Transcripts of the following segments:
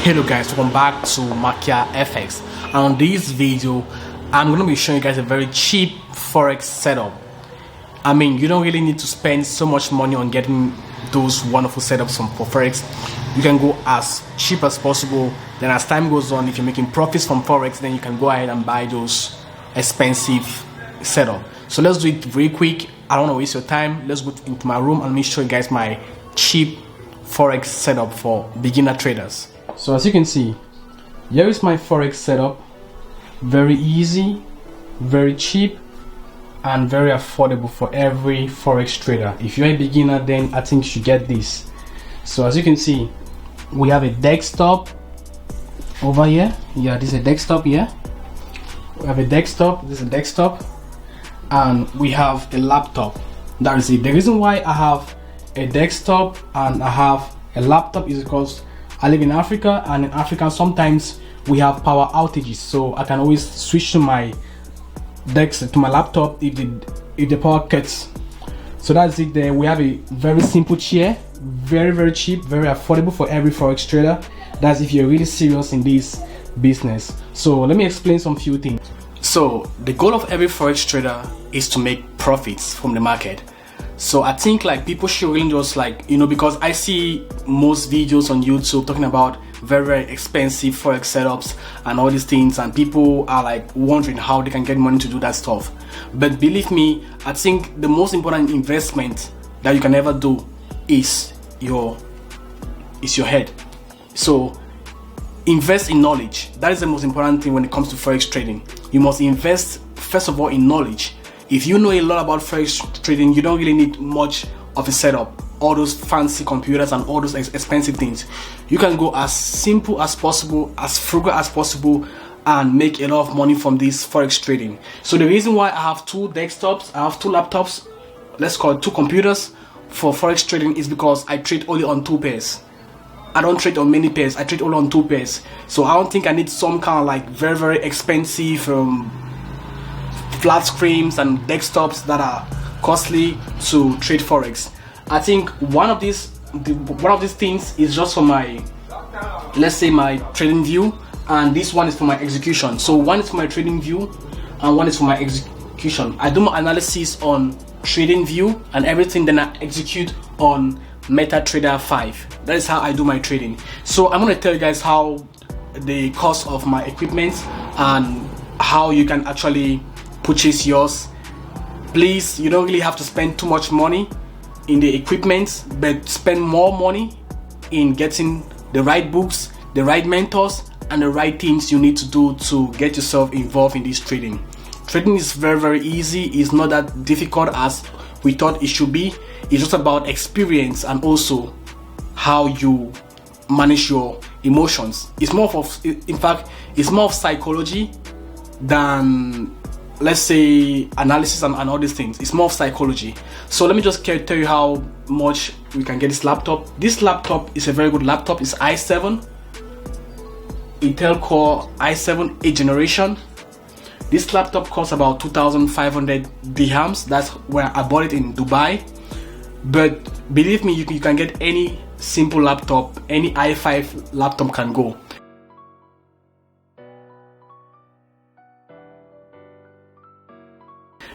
Hello guys, welcome back to MAKIA FX, and on this video I'm going to be showing you guys a very cheap forex setup. I mean, you don't really need to spend so much money on getting those wonderful setups for forex. You can go as cheap as possible. Then as time goes on, if you're making profits from forex, then you can go ahead and buy those expensive setup. So let's do it very quick. I don't want to waste your time. Let's go into my room and let me show you guys my cheap forex setup for beginner traders. So as you can see, here is my forex setup. Very easy, very cheap, and very affordable for every forex trader. If you're a beginner, then I think you should get this. So as you can see, we have a desktop over here. Yeah, this is a desktop here. We have a desktop, this is a desktop, and we have a laptop. That is it. The reason why I have a desktop and I have a laptop is because I live in Africa, and in Africa sometimes we have power outages, so I can always switch to my to my laptop if the power cuts. So that's it there. We have a very simple chair, very cheap, very affordable for every forex trader. That's if you're really serious in this business. So let me explain some few things. So the goal of every forex trader is to make profits from the market. So I think like people should really just because I see most videos on YouTube talking about very expensive forex setups and all these things, and people are like wondering how they can get money to do that stuff. But believe me, I think the most important investment that you can ever do is your head. So invest in knowledge. That is the most important thing when it comes to forex trading. You must invest first of all in knowledge. If you know a lot about forex trading, you don't really need much of a setup, all those fancy computers and all those expensive things. You can go as simple as possible, as frugal as possible, and make a lot of money from this forex trading. So the reason why I have two desktops, I have two laptops, let's call it two computers for forex trading, is because I trade only on two pairs. I don't trade on many pairs, I trade only on two pairs. So I don't think I need some kind of like very expensive flat screens and desktops that are costly to trade forex. I think one of these things is just for my, let's say, my trading view, and this one is for my execution. So one is for my trading view and one is for my execution. I do my analysis on trading view and everything, then I execute on MetaTrader 5. That is how I do my trading. So I'm going to tell you guys how the cost of my equipment and how you can actually purchase yours. Please, you don't really have to spend too much money in the equipment, but spend more money in getting the right books, the right mentors, and the right things you need to do to get yourself involved in this trading. Trading is very easy. It's not that difficult as we thought it should be. It's just about experience and also how you manage your emotions. It's more of, in fact, it's more of psychology than, let's say, analysis and all these things. It's more of psychology. So let me just tell you how much we can get this laptop. This laptop is a very good laptop. It's i7 Intel Core i7 8th generation. This laptop costs about 2,500 dirhams. That's where I bought it in Dubai. But believe me, you can get any simple laptop, any i5 laptop can go.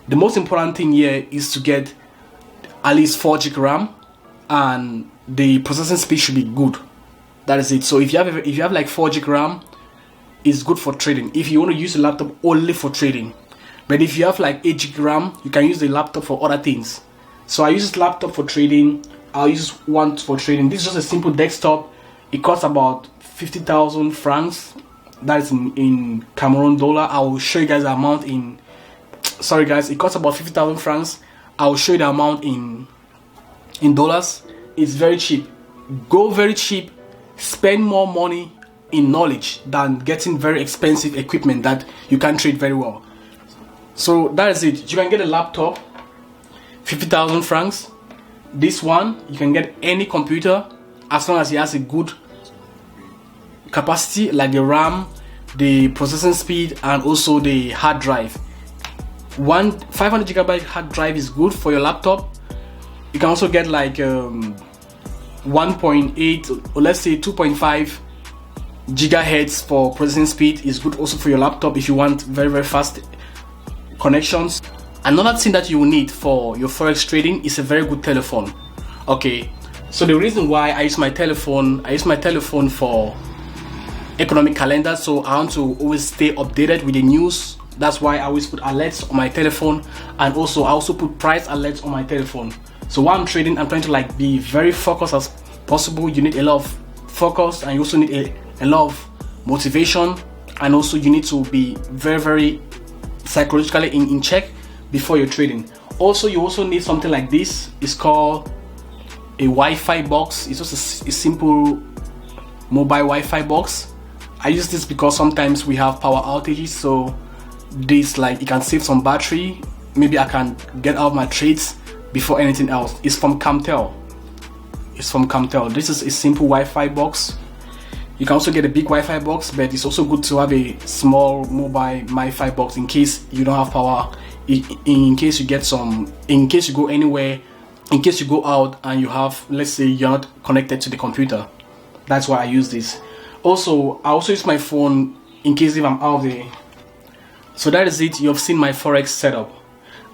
The most important thing here is to get at least 4 GB RAM, and the processing speed should be good. That is it. So if you have like 4 GB RAM, it's good for trading. If you want to use the laptop only for trading, but if you have like 8 GB RAM, you can use the laptop for other things. So I use this laptop for trading. I'll use one for trading. This is just a simple desktop. It costs about 50,000 francs. That is in Cameroon dollar. I will show you guys the amount in. Sorry guys, it costs about 50,000 francs. I will show you the amount in dollars. It's very cheap. Go very cheap. Spend more money in knowledge than getting very expensive equipment that you can trade very well. So that is it. You can get a laptop, 50,000 francs. This one, you can get any computer as long as it has a good capacity, like the RAM, the processing speed, and also the hard drive. 500 GB hard drive is good for your laptop. You can also get like 1.8 or let's say 2.5 gigahertz for processing speed. Is good also for your laptop if you want very fast connections. Another thing that you will need for your forex trading is a very good telephone. Okay, so the reason why I use my telephone for economic calendar, so I want to always stay updated with the news. That's why I always put alerts on my telephone, and also I also put price alerts on my telephone. So while I'm trading, I'm trying to like be very focused as possible. You need a lot of focus, and you also need a lot of motivation, and also you need to be very psychologically in check before you're trading. Also, you also need something like this. It's called a Wi-Fi box. It's just a simple mobile Wi-Fi box. I use this because sometimes we have power outages, so this, like, it can save some battery. Maybe I can get out my trades before anything else. It's from Camtel. This is a simple Wi-Fi box. You can also get a big Wi-Fi box, but it's also good to have a small mobile Wi-Fi box in case you don't have power, in case you go anywhere, in case you go out and you have, let's say you're not connected to the computer. That's why I use this. Also, I also use my phone in case if I'm out there. So that is it. You've seen my forex setup.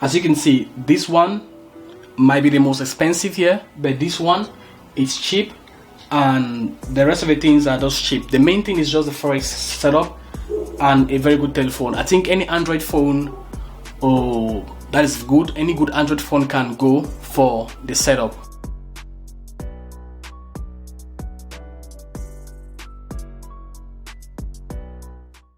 As you can see, this one might be the most expensive here, but this one is cheap, and the rest of the things are just cheap. The main thing is just the forex setup and a very good telephone. I think any Android phone, that is good. Any good Android phone can go for the setup.